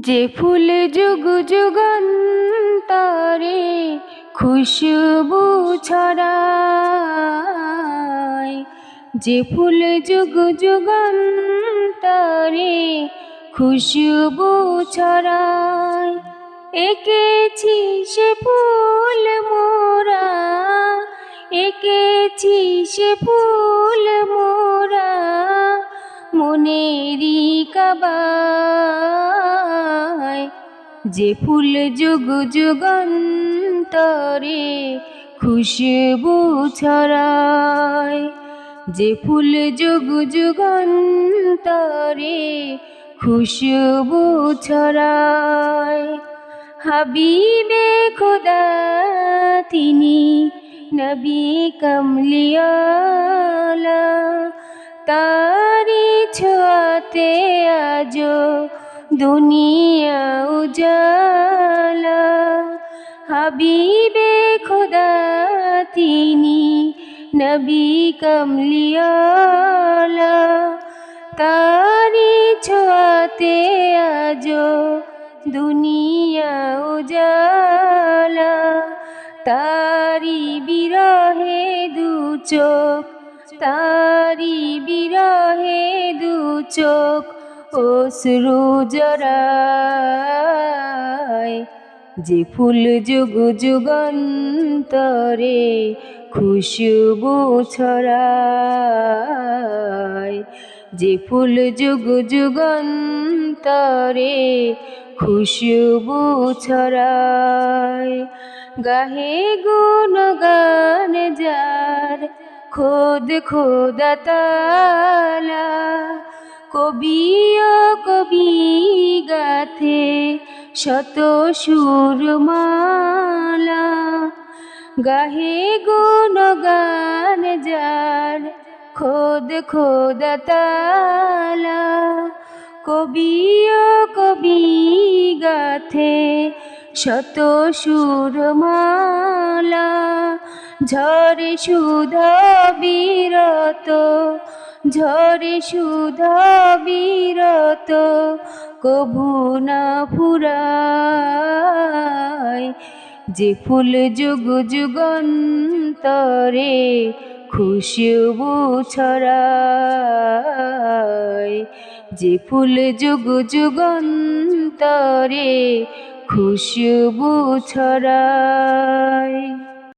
যে ফুল যুগ যুগান্তরে খুশবু ছড়ায়, যে ফুল যুগ যুগান্তরে খুশবু ছড়ায়, এঁকেছি সে ফুল মোরা, এঁকেছি সে ফুল মোরা মনেরই কাবায়। যে ফুল যুগ যুগান্তরে খুশবু ছড়ায়, যে ফুল যুগ যুগান্তরে খুশবু ছড়ায়। হাবিবে খোদা তিনি নবী কমলিওয়ালা, তারি ছোঁয়াতে আজো দুনিয়া উজালা। হাবিবে খোদা তিনি নবী কমলিওয়ালা, তারি ছোঁয়াতে আজো দুনিয়া উজালা। তারি বিরহে দু চোখ, তারি বিরহে দু চোখ অশ্রু জড়ায়। যে ফুল যুগ যুগান্তরে খুশবু ছড়ায়, যে ফুল যুগ যুগান্তরে খুশবু ছড়ায়। গাহে গুণগান যার খোদ খোদা তাআলা, কবি ও কবি গাথে শত সুরমালা। গাহে গুণগান যার খোদ খোদা তাআলা, কবি ও কবি গাথে শত সুরমালা। ঝরে সুধা বিরত, ঝরে সুধা বিরত কভু না ফুরায়। যে ফুল যুগ যুগান্তরে খুশবু ছড়ায়, যে ফুল যুগ যুগান্তরে খুশবু ছড়ায়।